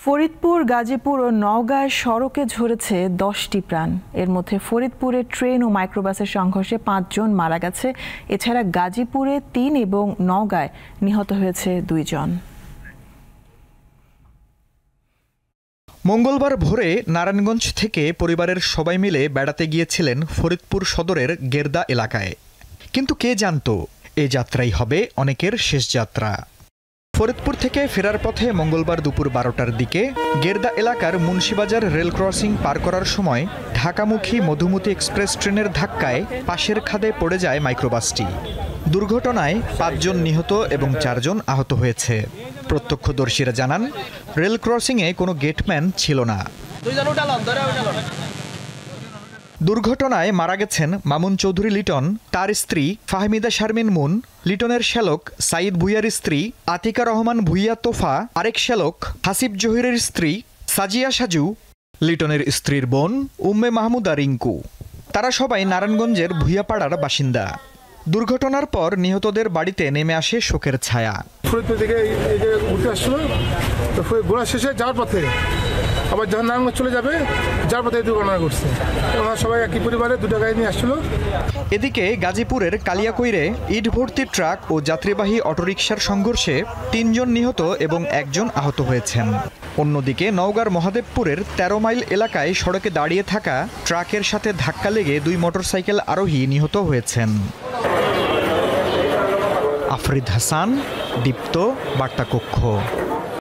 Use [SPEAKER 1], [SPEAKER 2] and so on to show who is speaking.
[SPEAKER 1] ফরিদপুর, গাজীপুর ও নওগাঁয় সড়কে ঝরেছে 10টি প্রাণ। এর মধ্যে ফরিদপুরে ট্রেন ও মাইক্রোবাসের সংঘর্ষে 5 জন মারা গেছে। এছাড়া গাজীপুরে 3 এবং নওগাঁয় নিহত হয়েছে 2 জন।
[SPEAKER 2] মঙ্গলবার ভোরে নারায়ণগঞ্জ থেকে পরিবারের সবাই মিলে বেড়াতে গিয়েছিলেন ফরিদপুর সদরের গেরদা এলাকায়। কিন্তু কে জানতো এ যাত্রাই হবে অনেকের শেষ যাত্রা। ফরিদপুর থেকে ফেরার পথে মঙ্গলবার দুপুর 12টার দিকে গেরদা এলাকার মুন্সিবাজার রেল ক্রসিং পার করার সময় ঢাকামুখী মধুমতি এক্সপ্রেস ট্রেনের ধাক্কায় পাশের খাদে পড়ে যায় মাইক্রোবাসটি। দুর্ঘটনায় 5 জন নিহত এবং 4 জন আহত হয়েছে। প্রত্যক্ষদর্শীরা জানান, রেল ক্রসিংয়ে কোনো গেটম্যান ছিল না। দুর্ঘটনায় মারা গেছেন মামুন চৌধুরী লিটন, তার স্ত্রী ফাহমিদা শারমিন মুন, লিটনের শ্যালক সাইদ ভুইয়ার স্ত্রী আতিকা রহমান ভুইয়া তোফা, আরেক শ্যালক হাসিব জহিরের স্ত্রী সাজিয়া সাজু, লিটনের স্ত্রীর বোন উম্মে মাহমুদা রিঙ্কু। তারা সবাই নারায়ণগঞ্জের ভুইয়াপাড়ার বাসিন্দা। দুর্ঘটনার পর নিহতদের বাড়িতে নেমে আসে শোকের ছায়া।
[SPEAKER 3] ফরিদপুর থেকে ঘুরতে আসছিল, তো ঘোরা শেষে যাওয়ার পথে আবার যখন নারায়ণগঞ্জ চলে যাবে, যার পথে দুর্ঘটনা ঘটছে। ওরা সবাই একই পরিবারে 2টা গাড়ি নিয়ে আসছিল।
[SPEAKER 2] এদিকে গাজীপুরের কালিয়াকৈরে ইট ভর্তি ট্রাক ও যাত্রীবাহী অটোরিকশার সংঘর্ষে 3 জন নিহত এবং 1 জন আহত হয়েছেন। অন্যদিকে নওগাঁর মহাদেবপুরের 13 মাইল এলাকায় সড়কে দাঁড়িয়ে থাকা ট্রাকের সাথে ধাক্কা লেগে 2 মোটরসাইকেল আরোহী নিহত হয়েছেন। আফরিদ হাসান, দীপ্ত, বার্তা কক্ষ।